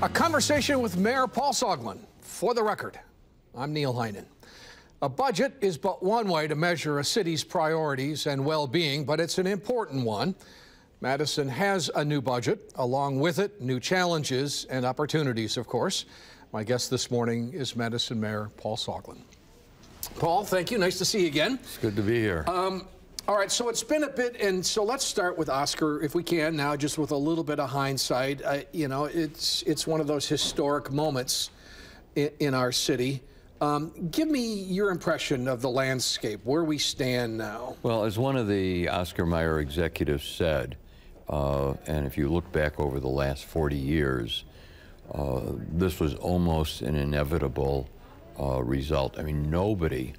A conversation with Mayor Paul Soglin. For the record, I'm Neil Heinen. A budget is but one way to measure a city's priorities and well-being, but it's an important one. Madison has a new budget. Along with it, new challenges and opportunities, of course. My guest this morning is Madison Mayor Paul Soglin. Paul, thank you. Nice to see you again. It's good to be here. All right, so it's been a bit, and so let's start with Oscar, if we can, now, just with a little bit of hindsight. You know, it's one of those historic moments in our city. Give me your impression of the landscape, where we stand now. Well, as one of the Oscar Mayer executives said, and if you look back over the last 40 years, this was almost an inevitable result. I mean, nobody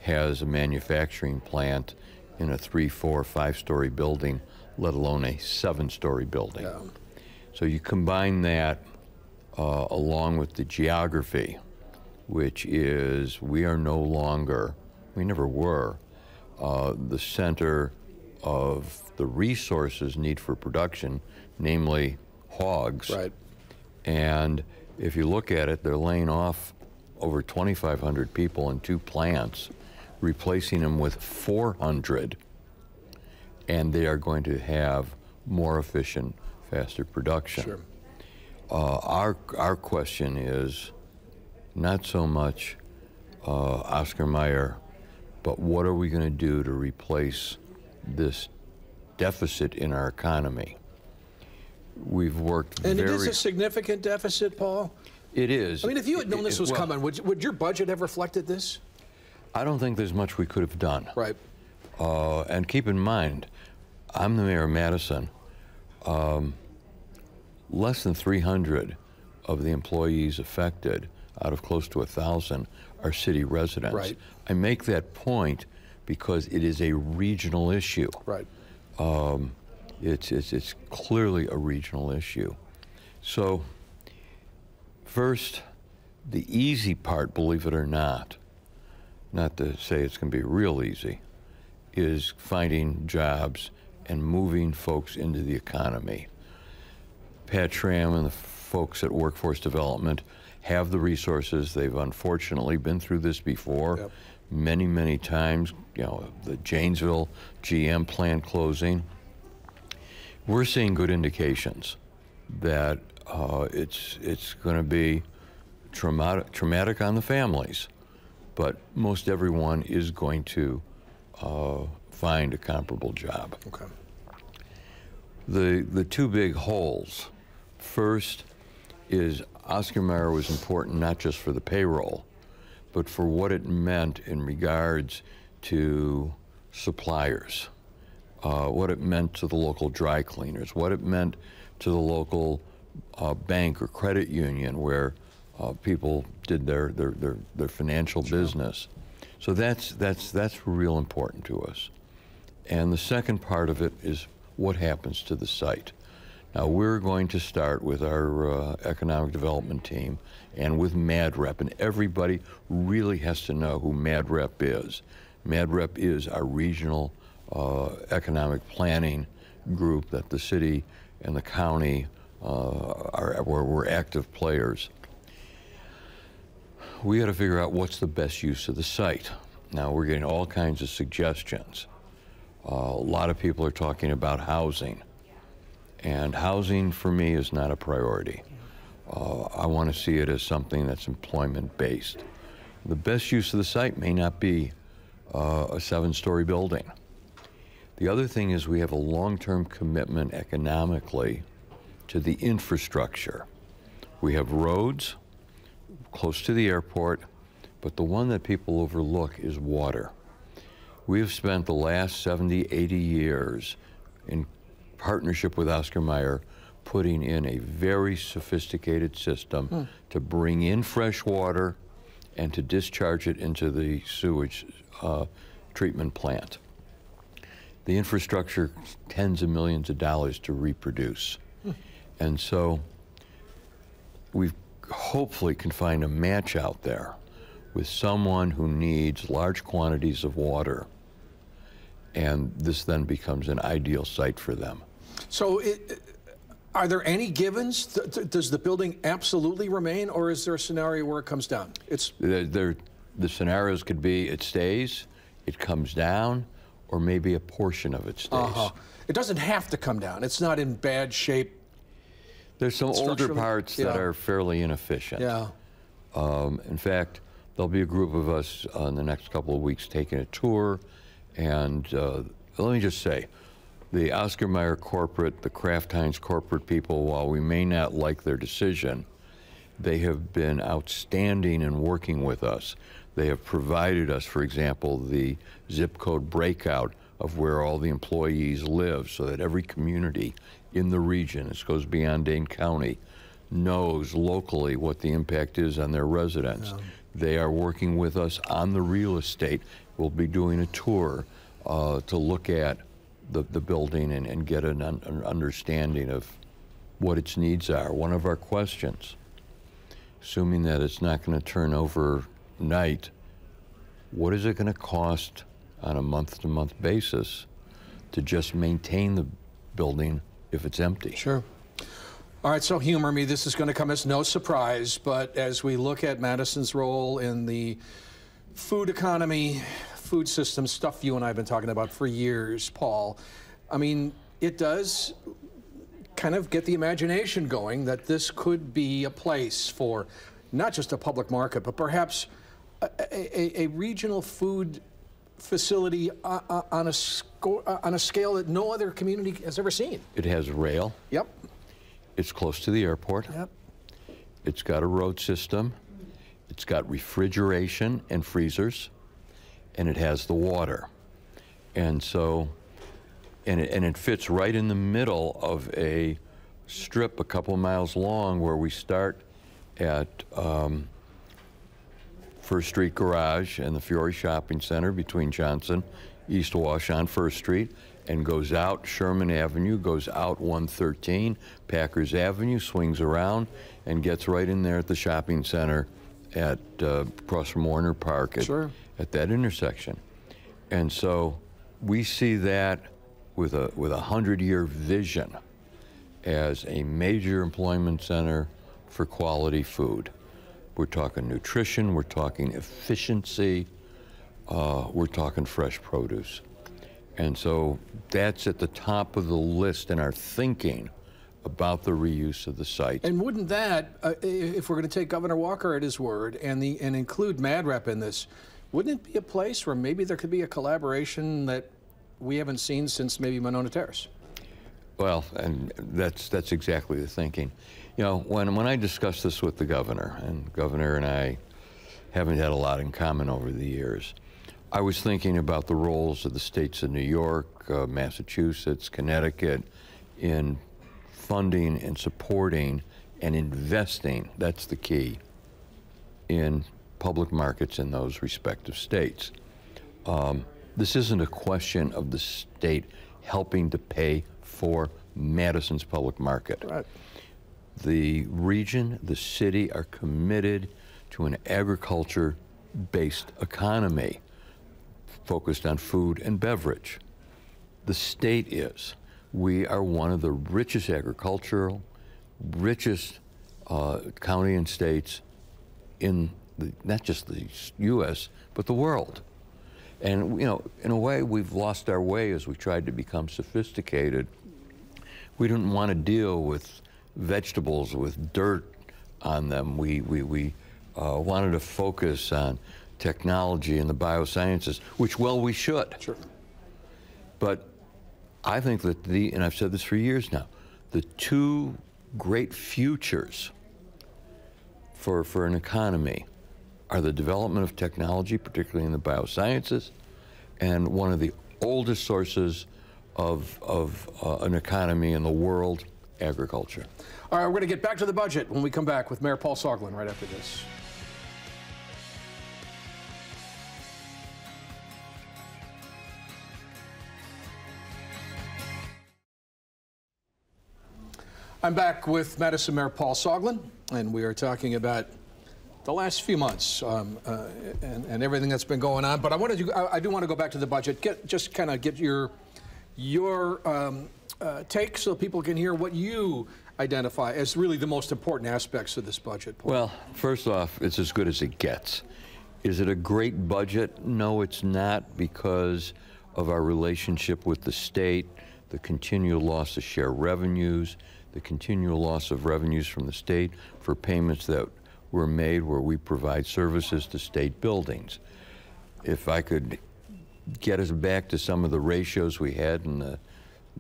has a manufacturing plant in a 3-, 4-, 5-story building, let alone a 7-story building. Yeah. So you combine that along with the geography, which is we are no longer, we never were, the center of the resources need for production, namely hogs. Right. And if you look at it, they're laying off over 2,500 people in 2 plants, replacing them with 400, and they are going to have more efficient, faster production. Sure. Our question is not so much Oscar Mayer, but what are we going to do to replace this deficit in our economy? We've worked And it is a significant deficit, Paul? It is. I mean, if you had known this was coming, would your budget have reflected this? I don't think there's much we could have done. Right. And keep in mind, I'm the mayor of Madison. Less than 300 of the employees affected, out of close to 1,000, are city residents. Right. I make that point because it is a regional issue. Right. It's clearly a regional issue. So, first, the easy part, believe it or not to say it's going to be real easy, is finding jobs and moving folks into the economy. Pat Schramm and the folks at Workforce Development have the resources. They've unfortunately been through this before. Yep. Many, many times. You know, the Janesville GM plant closing. We're seeing good indications that it's going to be traumatic on the families, but most everyone is going to find a comparable job. Okay. The 2 big holes. First is Oscar Mayer was important not just for the payroll, but for what it meant in regards to suppliers, what it meant to the local dry cleaners, what it meant to the local bank or credit union where people did their financial business. So that's real important to us. And the second part of it is what happens to the site. Now, we're going to start with our economic development team and with MadRep, and everybody really has to know who MadRep is. MadRep is our regional economic planning group that the city and the county where we're active players. We got to figure out what's the best use of the site. Now, we're getting all kinds of suggestions. A lot of people are talking about housing. And housing, for me, is not a priority. I want to see it as something that's employment-based. The best use of the site may not be a 7-story building. The other thing is we have a long-term commitment economically to the infrastructure. We have roads close to the airport, but the one that people overlook is water. We have spent the last 70, 80 years in partnership with Oscar Mayer putting in a very sophisticated system to bring in fresh water and to discharge it into the sewage treatment plant. The infrastructure, tens of millions of dollars to reproduce. And so we hopefully can find a match out there with someone who needs large quantities of water, and this then becomes an ideal site for them. So Are there any givens? Does the building absolutely remain, or is there a scenario where it comes down? The scenarios could be it stays, it comes down, or maybe a portion of it stays. It doesn't have to come down. It's not in bad shape. There's some older parts that are fairly inefficient. Yeah. In fact, there'll be a group of us in the next couple of weeks taking a tour, and let me just say, the Oscar Mayer corporate, the Kraft Heinz corporate people, while we may not like their decision, they have been outstanding in working with us. They have provided us, for example, the zip code breakout of where all the employees live, so that every community in the region, this goes beyond Dane County, knows locally what the impact is on their residents. They are working with us on the real estate. We'll be doing a tour to look at the building and get an understanding of what its needs are. One of our questions, assuming that it's not going to turn overnight, what is it going to cost on a month-to-month basis to just maintain the building if it's empty? Sure. All right, so humor me. This is going to come as no surprise, but as we look at Madison's role in the food economy, food system, stuff you and I have been talking about for years, Paul, I mean, it does kind of get the imagination going that this could be a place for not just a public market, but perhaps a regional food facility on a scale that no other community has ever seen. It has rail. Yep. It's close to the airport. Yep. It's got a road system. It's got refrigeration and freezers, and it has the water. And so, and it fits right in the middle of a strip a couple miles long where we start at First Street Garage and the Fiore Shopping Center between Johnson, East Wash on First Street, and goes out Sherman Avenue, goes out 113, Packers Avenue, swings around, and gets right in there at the shopping center at across from Warner Park at that intersection. And so we see that with a 100-year vision as a major employment center for quality food. We're talking nutrition, we're talking efficiency, we're talking fresh produce. And so that's at the top of the list in our thinking about the reuse of the site. And wouldn't that, if we're going to take Governor Walker at his word and include MadRep in this, wouldn't it be a place where maybe there could be a collaboration that we haven't seen since maybe Monona Terrace? Well, and that's exactly the thinking. You know, when I discussed this with the governor, and the governor and I haven't had a lot in common over the years, I was thinking about the roles of the states of New York, Massachusetts, Connecticut in funding and supporting and investing, that's the key, in public markets in those respective states. This isn't a question of the state helping to pay for Madison's public market. Right. The region, the city are committed to an agriculture-based economy focused on food and beverage. The state is. We are one of the richest richest county and states in not just the U.S., but the world. And, you know, in a way, we've lost our way as we tried to become sophisticated. We didn't want to deal with vegetables with dirt on them. We wanted to focus on technology and the biosciences, which, well, we should. Sure. But I think that and I've said this for years now, the two great futures for an economy are the development of technology, particularly in the biosciences, and one of the oldest sources of an economy in the world, agriculture. All right, we're going to get back to the budget when we come back with Mayor Paul Soglin right after this. I'm back with Madison Mayor Paul Soglin, and we are talking about the last few months and everything that's been going on. But I do want to go back to the budget. Just kind of get your take so people can hear what you identify as really the most important aspects of this budget, Paul? Well, first off, it's as good as it gets. Is it a great budget? No, it's not, because of our relationship with the state, the continual loss of share revenues, the continual loss of revenues from the state for payments that were made where we provide services to state buildings. If I could get us back to some of the ratios we had in the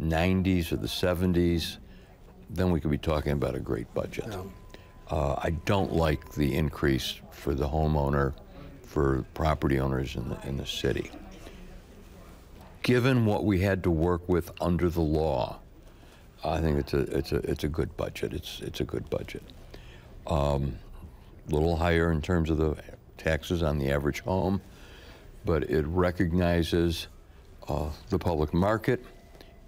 90s or the 70s, then we could be talking about a great budget. Yeah. I don't like the increase for the homeowner, for property owners in the city. Given what we had to work with under the law, I think it's a good budget. It's a good budget. Little higher in terms of the taxes on the average home, but it recognizes the public market.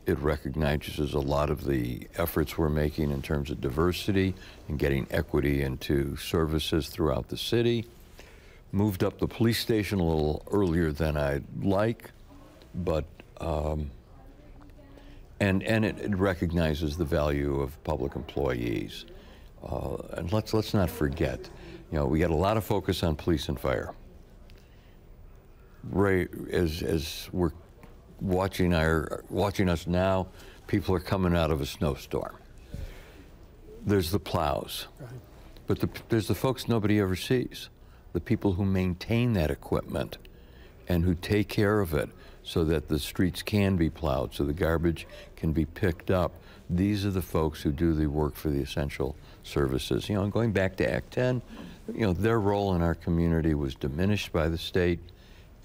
It recognizes a lot of the efforts we're making in terms of diversity and getting equity into services throughout the city. Moved up the police station a little earlier than I'd like, but and it recognizes the value of public employees. And let's not forget, we got a lot of focus on police and fire. Right as we're watching us now, people are coming out of a snowstorm. There's the plows, but there's the folks nobody ever sees, the people who maintain that equipment and who take care of it so that the streets can be plowed, so the garbage can be picked up. These are the folks who do the work for the essential services. Going back to Act 10, their role in our community was diminished by the state,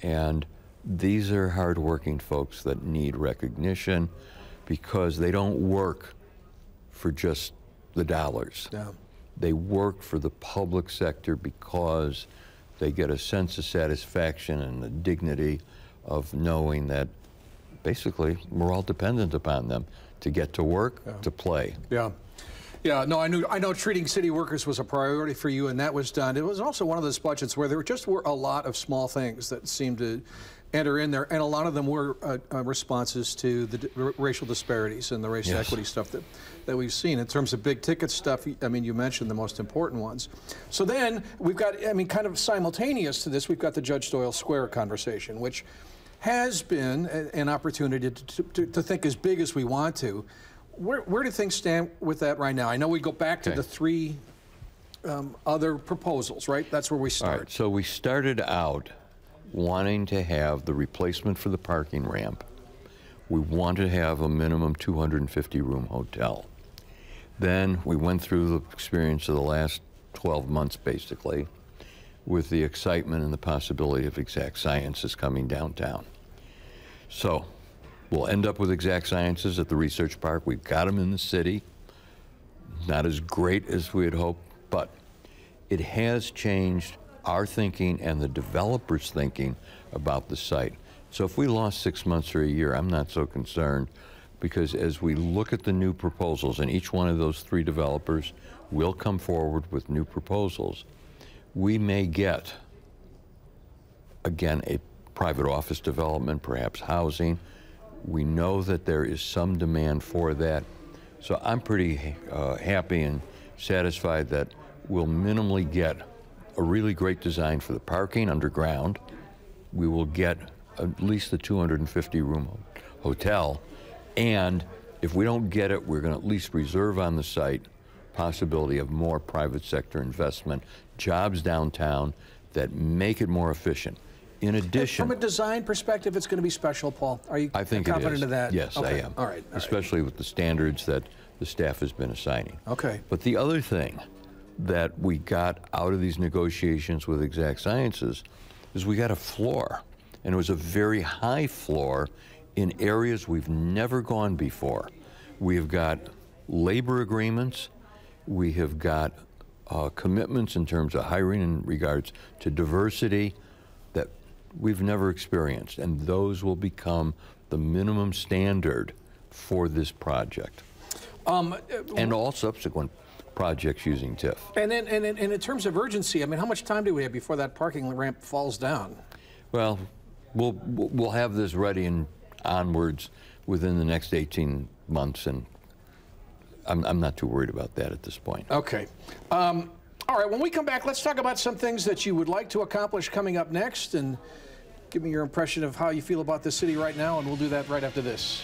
and these are hardworking folks that need recognition because they don't work for just the dollars. Yeah. They work for the public sector because they get a sense of satisfaction and the dignity of knowing that basically we're all dependent upon them to get to work, to play. Yeah. Yeah, no, I know treating city workers was a priority for you, and that was done. It was also one of those budgets where there were a lot of small things that seemed to enter in there, and a lot of them were responses to the racial disparities and the race equity stuff that we've seen. In terms of big ticket stuff, I mean, you mentioned the most important ones. So then we've got, kind of simultaneous to this, we've got the Judge Doyle Square conversation, which has been an opportunity to think as big as we want to. Where do things stand with that right now? I know we go back to the three other proposals, right? That's where we start. All right, so we started out wanting to have the replacement for the parking ramp. We wanted to have a minimum 250-room hotel. Then we went through the experience of the last 12 months, basically, with the excitement and the possibility of Exact Sciences coming downtown. So we'll end up with Exact Sciences at the Research Park. We've got them in the city. Not as great as we had hoped, but it has changed our thinking and the developers' thinking about the site. So if we lost 6 months or a year, I'm not so concerned, because as we look at the new proposals, and each one of those three developers will come forward with new proposals, we may get, again, a private office development, perhaps housing. We know that there is some demand for that. So I'm pretty happy and satisfied that we'll minimally get a really great design for the parking underground. We will get at least a 250-room hotel. And if we don't get it, we're going to at least reserve on the site possibility of more private sector investment, jobs downtown that make it more efficient. In addition, from a design perspective, it's going to be special, Paul. Are you confident of that? Yes, okay. I am. All right. Especially with the standards that the staff has been assigning. Okay. But the other thing that we got out of these negotiations with Exact Sciences is we got a floor, and it was a very high floor in areas we've never gone before. We have got labor agreements. We have got commitments in terms of hiring in regards to diversity that we've never experienced, and those will become the minimum standard for this project and all subsequent projects using TIF. And then, and in terms of urgency, how much time do we have before that parking ramp falls down? Well, we'll have this ready and onwards within the next 18 months, and I'm not too worried about that at this point. Okay. All right, when we come back, let's talk about some things that you would like to accomplish coming up next, and give me your impression of how you feel about the city right now, and we'll do that right after this.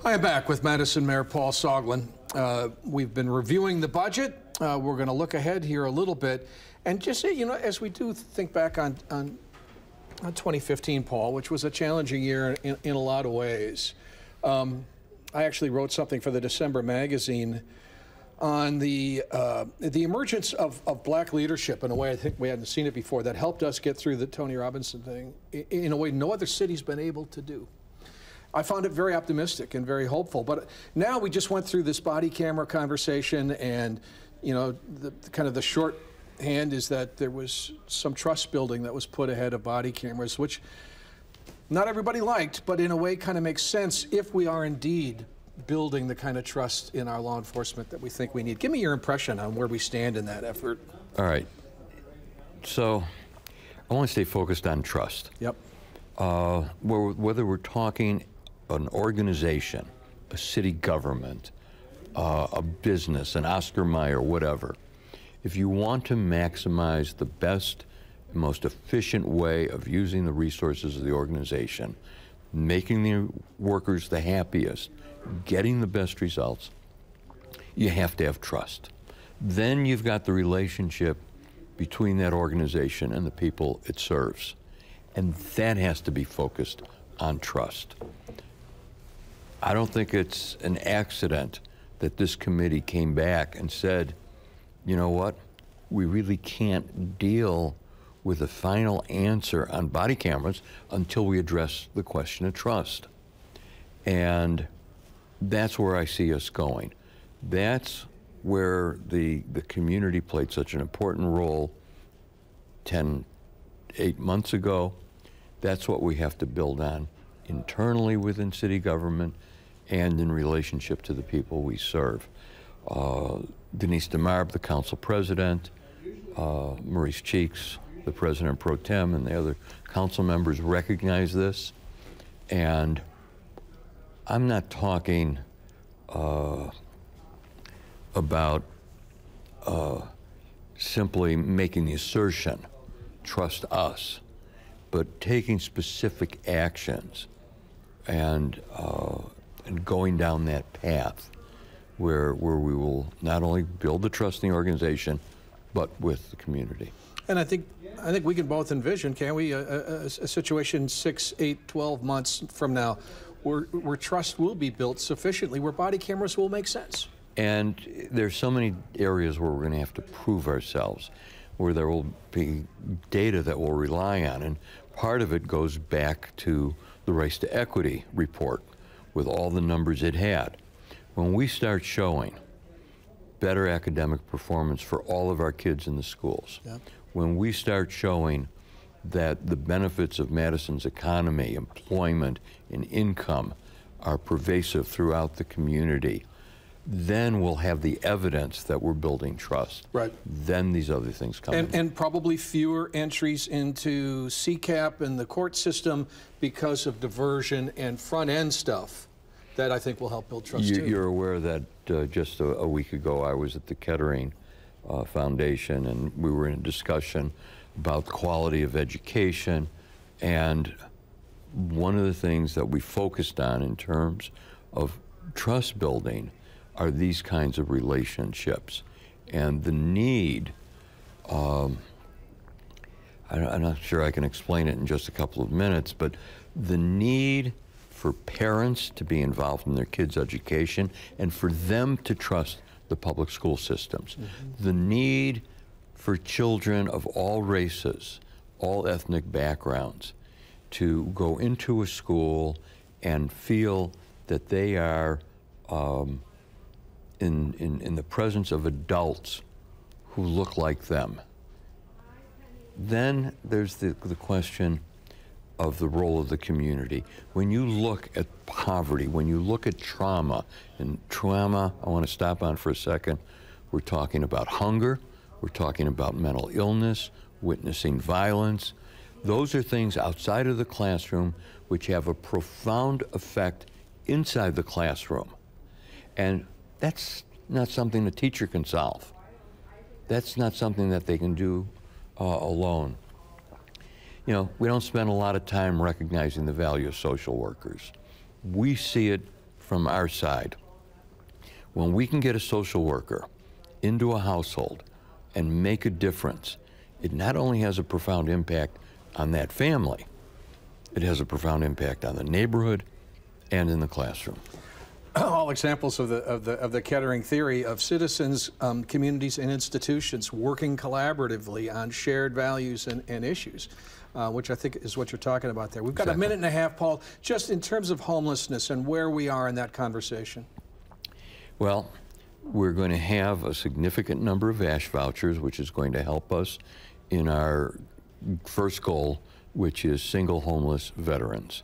I am back with Madison Mayor Paul Soglin. We've been reviewing the budget. We're going to look ahead here a little bit. And just, you know, as we do think back on 2015, Paul, which was a challenging year in a lot of ways. I actually wrote something for the December magazine on the emergence of black leadership in a way I think we hadn't seen it before that helped us get through the Tony Robinson thing in a way no other city's been able to do. I found it very optimistic and very hopeful. But now we just went through this body camera conversation, and you know, kind of the shorthand is that there was some trust building that was put ahead of body cameras, which not everybody liked, but in a way kind of makes sense if we are indeed building the kind of trust in our law enforcement that we think we need. Give me your impression on where we stand in that effort. All right. So I want to stay focused on trust. Yep. Whether we're talking an organization, a city government, a business, an Oscar Mayer, whatever, if you want to maximize the best, most efficient way of using the resources of the organization, making the workers the happiest, getting the best results, you have to have trust. Then you've got the relationship between that organization and the people it serves. And that has to be focused on trust. I don't think it's an accident that this committee came back and said, you know what, we really can't deal with a final answer on body cameras until we address the question of trust. And that's where I see us going. That's where the community played such an important role 8 months ago. That's what we have to build on internally within city government and in relationship to the people we serve. Denise DeMarb, the council president, Maurice Cheeks, the president pro tem, and the other council members recognize this. And I'm not talking about simply making the assertion, trust us, but taking specific actions and going down that path where we will not only build the trust in the organization, but with the community. And I think we can both envision, can we, a situation 6, 8, 12 months from now where trust will be built sufficiently, where body cameras will make sense. And there's so many areas where we're going to have to prove ourselves, where there will be data that we'll rely on. And part of it goes back to the Race to Equity report with all the numbers it had. When we start showing better academic performance for all of our kids in the schools, yep. When we start showing that the benefits of Madison's economy, employment, and income are pervasive throughout the community, then we'll have the evidence that we're building trust. Right. Then these other things come in. And probably fewer entries into CCAP and the court system because of diversion and front-end stuff that I think will help build trust too. You're aware that just a week ago I was at the Kettering Foundation, and we were in a discussion about the quality of education, and one of the things that we focused on in terms of trust building are these kinds of relationships. And the need, I'm not sure I can explain it in just a couple of minutes, but the need for parents to be involved in their kids' education and for them to trust the public school systems. Mm-hmm. The need for children of all races, all ethnic backgrounds, to go into a school and feel that they are in the presence of adults who look like them. Then there's the question of the role of the community. When you look at poverty, when you look at trauma, and trauma, I want to stop on for a second, we're talking about hunger, We're talking about mental illness, witnessing violence. Those are things outside of the classroom which have a profound effect inside the classroom. And that's not something a teacher can solve. That's not something that they can do alone. You know, we don't spend a lot of time recognizing the value of social workers. We see it from our side. When we can get a social worker into a household and make a difference, it not only has a profound impact on that family, it has a profound impact on the neighborhood and in the classroom. All examples of the Kettering theory of citizens, communities, and institutions working collaboratively on shared values and issues, which I think is what you're talking about there. We've got a minute and a half, Paul, just in terms of homelessness and where we are in that conversation. Well, we're going to have a significant number of ASH vouchers, which is going to help us in our first goal, which is single homeless veterans.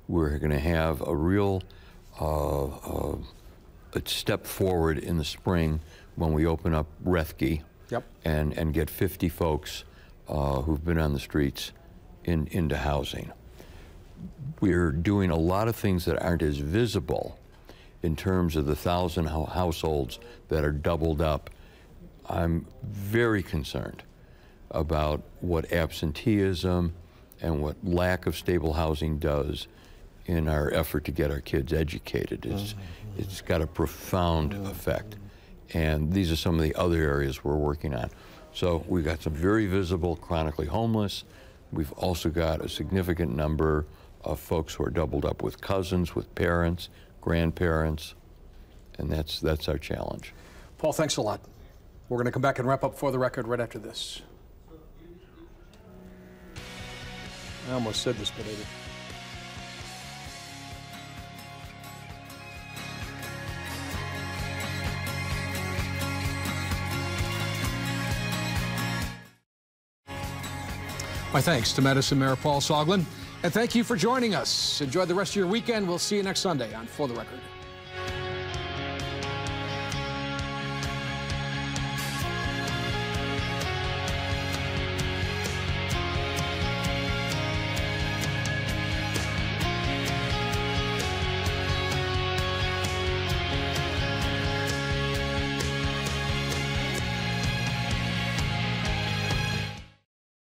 We're going to have a real a step forward in the spring when we open up Rethke. Yep. and get 50 folks who've been on the streets into housing. We're doing a lot of things that aren't as visible in terms of the 1,000 households that are doubled up. I'm very concerned about what absenteeism and what lack of stable housing does in our effort to get our kids educated. It's got a profound effect. And these are some of the other areas we're working on. So we've got some very visible chronically homeless. We've also got a significant number of folks who are doubled up with cousins, with parents, grandparents, and that's our challenge. Paul, thanks a lot. We're going to come back and wrap up For the Record right after this. I almost said this, but I didn't. My thanks to Madison Mayor Paul Soglin, and thank you for joining us. Enjoy the rest of your weekend. We'll see you next Sunday on For the Record.